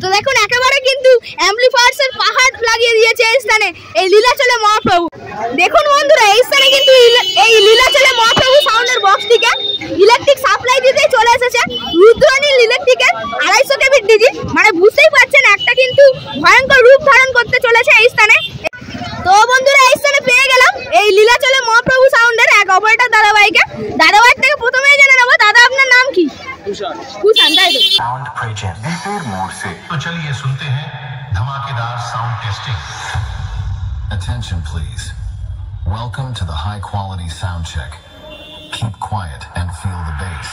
তো দেখুন একেবারে কিন্তু অ্যাম্পলিফায়ার্সের পাহাড় লাগিয়ে দিয়েছে এই স্থানে এই লীলাচলে মহাপ্রভু। দেখুন বন্ধুরা এই স্থানে কিন্তু এই লীলাচলে মহাপ্রভু সাউন্ডের বক্সটিকে ইলেকট্রিক সাপ্লাই দিতে চলে এসেছে রুদ্রনীল ইলেকট্রিকের 250 কেভি ডিজি। মানে বুঝতেই পারছেন একটা কিন্তু ভয়ঙ্কর রূপ ধারণ করতে চলেছে এই স্থানে। তো বন্ধুরা এই স্থানে পেয়ে গেলাম এই লীলাচলে মহাপ্রভু সাউন্ডের এক অপারেটর দাদাভাইকে। দাদাভাই থেকে প্রথমেই জেনে নেবো, দাদা আপনার নাম কি? कुशान साउंड प्रेजेंट मोड से तो चलिए सुनते हैं धमाकेदार sound testing. Attention please. Welcome to the high quality sound check. Keep quiet and feel the bass.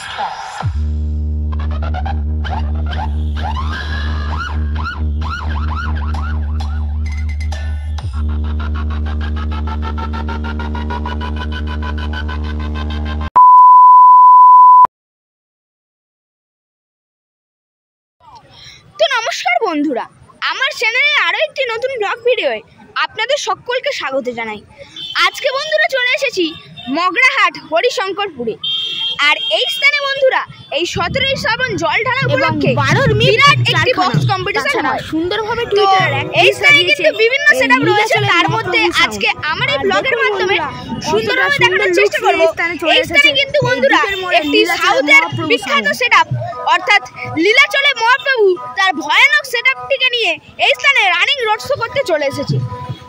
তো নমস্কার বন্ধুরা, আমার চ্যানেলে আরও একটি নতুন ব্লগ ভিডিওয়ে আপনাদের সকলকে স্বাগত জানাই। আজকে বন্ধুরা চলে এসেছি মগরাহাট হরিশঙ্করপুরে। আর এই স্থানে বন্ধুরা এই 17ই শ্রাবণ জল ঢালা উপলক্ষে 12 বিরাট একটি বক্স কম্পিটিশন হয় সুন্দরভাবে টুইটারে। এই স্থানে কিন্তু বিভিন্ন সেটআপ রয়েছে, তার মধ্যে আজকে আমার এই ব্লগের মাধ্যমে সুন্দরভাবে দেখানোর চেষ্টা করব। এই স্থানে কিন্তু বন্ধুরা একটি সাউথের বিখ্যাত সেটআপ অর্থাৎ লীলাচলে মহাপ্রভু তার ভয়ানক সেটআপটিকে নিয়ে এই স্থানে রানিং রোড শো করতে চলে এসেছে।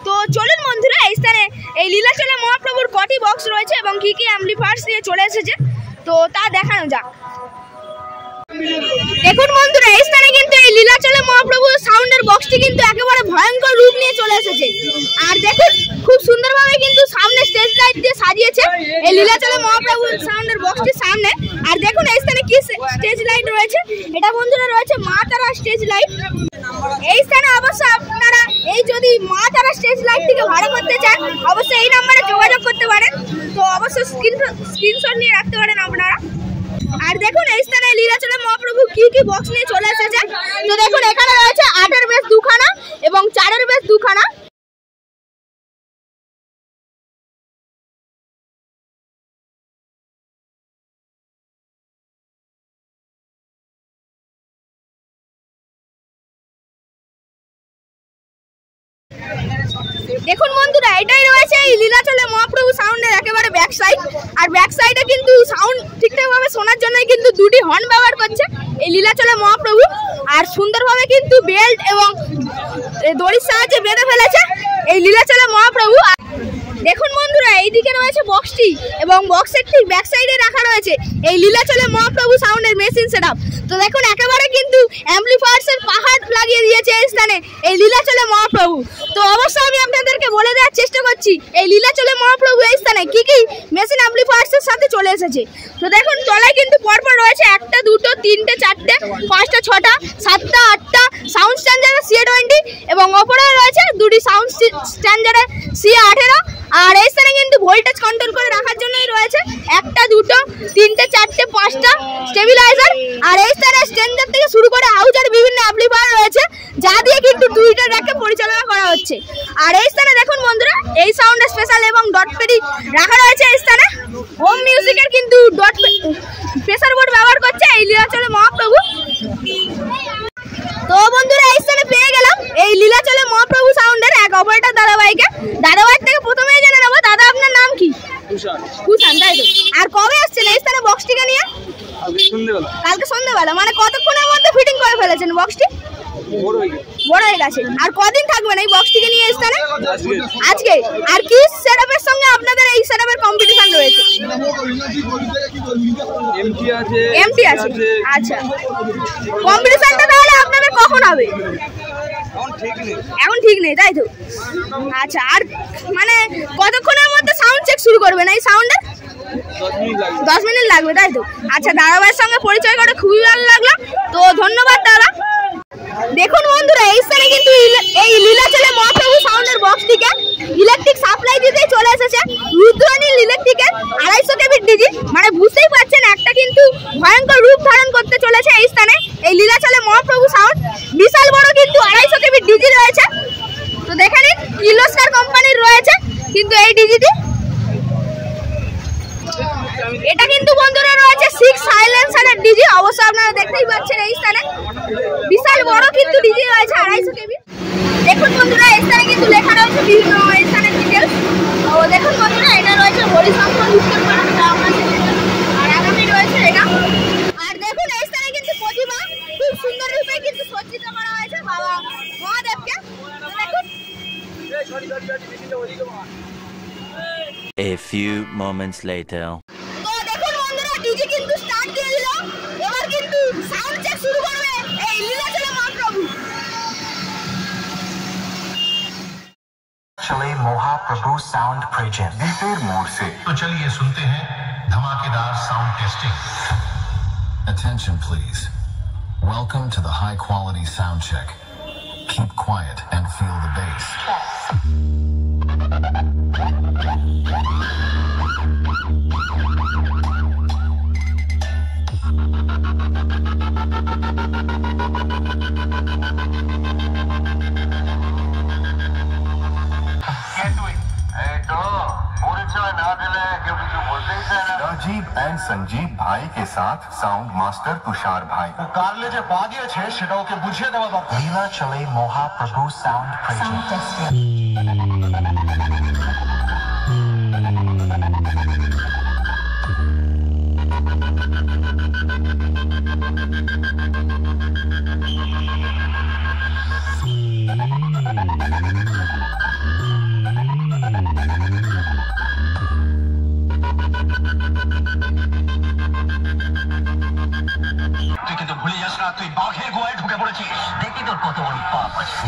তো চলুন বন্ধুরা এই স্থানে এই লীলাচলে মহাপ্রভুর কটি বক্স রয়েছে এবং কি কি অ্যাম্পলিফায়ার্স নিয়ে চলে এসেছে তো তা দেখানো যাক। দেখুন বন্ধুরা এই স্থানে কিন্তু এই লীলাচলে মহাপ্রভুর সাউন্ডের বক্সটি কিন্তু একেবারে ভয়ঙ্কর রূপ নিয়ে চলে এসেছে। আর দেখুন খুব সুন্দরভাবে কিন্তু সামনে স্টেজ লাইট দিয়ে সাজিয়েছে এই লীলাচলে মহাপ্রভুর সাউন্ডের বক্সটির সামনে। আর দেখুন এই স্থানে কি স্টেজ লাইট রয়েছে, এটা বন্ধুরা রয়েছে মা তারা স্টেজ লাইট। এই স্থানে অবশ্য আপনারা এই যদি মা তারা স্টেজ লাইটটিকে ভাড়া করতে চান অবশ্যই এই নম্বরে যোগাযোগ করতে পারেন। তো অবশ্যই স্ক্রিনশট নিয়ে রাখতে পারেন আপনারা। আর দেখুন এই স্থানে লীলাচলে মহাপ্রভু কি কি বক্স নিয়ে চলে এসেছে। তো দেখুন এখানে রয়েছে 8-এর বেস 2খানা এবং 4-এর বেস 2খানা। দেখুন বন্ধুরা এটাই রয়েছে এই লীলাচলে মহাপ্রভু সাউন্ডের একেবারে ব্যাক সাইড। আর ব্যাক সাইডে কিন্তু সাউন্ড ঠিকঠাকভাবে শোনার জন্যই কিন্তু দুটি হর্ন ব্যবহার করছে এই লীলাচলে মহাপ্রভু। আর সুন্দরভাবে কিন্তু বেল্ট এবং দড়ির সাহায্যে বেঁধে ফেলেছে এই লীলাচলে মহাপ্রভু। দেখুন বন্ধুরা এইদিকে রয়েছে বক্সটি এবং বক্সের ঠিক ব্যাক সাইডে রাখা রয়েছে এই লীলাচলে মহাপ্রভু সাউন্ডের মেশিন সেটআপ। তো দেখুন একেবারে কিন্তু অ্যাম্পলিফায়ার্সের পাহাড় লাগিয়ে দিয়েছে এই স্থানে এই লীলাচলে মহাপ্রভু। তো অবশ্যই আমি আপনাদেরকে বলে দেওয়ার চেষ্টা করছি এই লীলাচলে মহাপ্রভু এই স্থানে কি কি মেশিন অ্যাম্পলিফায়ার্সের সাথে চলে এসেছে। তো দেখুন তলায় কিন্তু পরপর রয়েছে 1টা 2টো 3টে 4টে 5টা 6টা 7টা 8টা সাউন্ড স্ট্যান্ডার্ডের C20 এবং ওপরে রয়েছে দুটি সাউন্ড স্ট্যান্ডার্ডের C18। আর এই স্থানে কিন্তু ভোল্টেজ কন্ট্রোল করে রাখার জন্যই রয়েছে 1টা 2টো 3টে 4টে 5টা স্টেবিলাইজার। আর এই স্থানে স্ট্যান্ডার্ড থেকে শুরু করে হাউজার বিভিন্ন অ্যাম্পলিফায়ার রয়েছে যা দিয়ে কিন্তু টুইটারকে পরিচালনা করা হচ্ছে। আর এই স্থানে দেখুন বন্ধুরা এই সাউন্ড স্পেশাল এবং ডট পেডি রাখা রয়েছে এই স্থানে। হোম মিউজিকের কিন্তু ডট প্রেসার বোর্ড ব্যবহার করছে এই লীলাচলে মহাপ্রভু। তো বন্ধুরা এই স্থানে পেয়ে গেলাম এই লীলাচলে মহাপ্রভু সাউন্ডের এক অপারেটর দাদাভাইকে। দাদাভাই থেকে প্রথমেই জেনে নেবো, দাদা আপনার নাম কি? কুশান, তাই তো? আর কবে আসছেন এই স্থানে বক্সটিকে নিয়ে? কালকে সন্ধ্যাবেলা। মানে কতক্ষণের মধ্যে ফিটিং করে ফেলেছেন বক্সটি? বড় হয়ে গেছে। আর কদিন থাকবেন এই বক্সটিকে নিয়ে স্থানে? আজকে। আর কি সেটআপের সঙ্গে আপনাদের এই সেটআপের কম্পিটিশন রয়েছে? এমটি আছে। আচ্ছা, কম্পিটিশনটা তাহলে আপনাদের কখন হবে? এখন ঠিক নেই, তাই তো? আচ্ছা, আর মানে কতক্ষণের মধ্যে সাউন্ড চেক শুরু করবেন এই সাউন্ডের? 10 মিনিট লাগবে, তাই তো? আচ্ছা, দাদাভাইয়ের সঙ্গে পরিচয় করে খুবই ভালো লাগলো। তো ধন্যবাদ দাদা। দেখুন বন্ধুরা এই স্থানে কিন্তু এই লীলাচলে মহাপ্রভু সাউন্ডের বক্সটিকে ইলেকট্রিক সাপ্লাই দিতে চলে এসেছে রুদ্রনীল ইলেকট্রিকের 250 কেভি ডিজি। মানে বুঝতেই পারছেন একটা কিন্তু ভয়ঙ্কর রূপ ধারণ করতে চলেছে এই স্থানে এই লীলাচলে মহাপ্রভু সাউন্ড। বিশাল বড় কিন্তু 250 কেভি ডিজি রয়েছে। তো দেখে নিন কির্লোস্কার কোম্পানির রয়েছে কিন্তু এই ডিজিটি। এটা কিন্তু বন্ধুরা রয়েছে 6 সাইলেন্সারের ডিজি। অবশ্যই আপনারা দেখতেই পাচ্ছেন এই স্থানে বিশাল বড় কিন্তু কিন্তু ডিজে রয়েছে 250 কেবি। দেখুন বন্ধুরা এখানে কিন্তু লেখা রয়েছে বিভিন্ন স্থানের ডিটেলস। তো দেখুন বন্ধুরা এটা রয়েছে হরিশঙ্কর উত্তর পাড়া, আর আগামী রয়েছে এটা। আর দেখুন এই স্থানে কিন্তু প্রতিমা খুব সুন্দর রূপে কিন্তু সজ্জিত করা হয়েছে বাবা মহাদেবকে। দেখুন A few moments later. তো দেখুন বন্ধুরা ডিজে কিন্তু স্টার্ট দিয়ে দিল। এবার কিন্তু সাউন্ড চেক শুরু করবে এই লীলাচলে মহাপ্রভু। चले महाप्रभु साउंड प्रोजेक्ट दीपेर मोड़ से। तो चलिए सुनते हैं धमाकेदार sound testing. Attention please. Welcome to the high quality sound check. Keep quiet and feel the bass. Rajiv and Sanjeev भाई के साथ साउंड मास्टर तुषार भाई कारले जे पा दिए सेटा ओके बुझिए देवा दरकार। Lilachale Mahaprabhu sound project.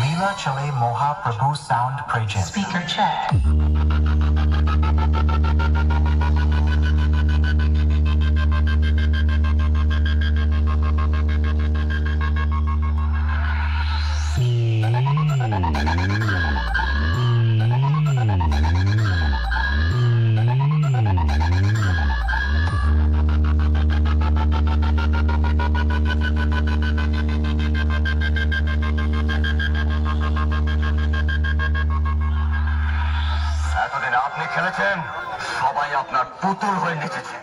Lilachale Mahaprabhu sound project. Speaker check. এতদিন আপনি খেলেছেন, সবাই আপনার পুতুল হয়ে নেচেছে।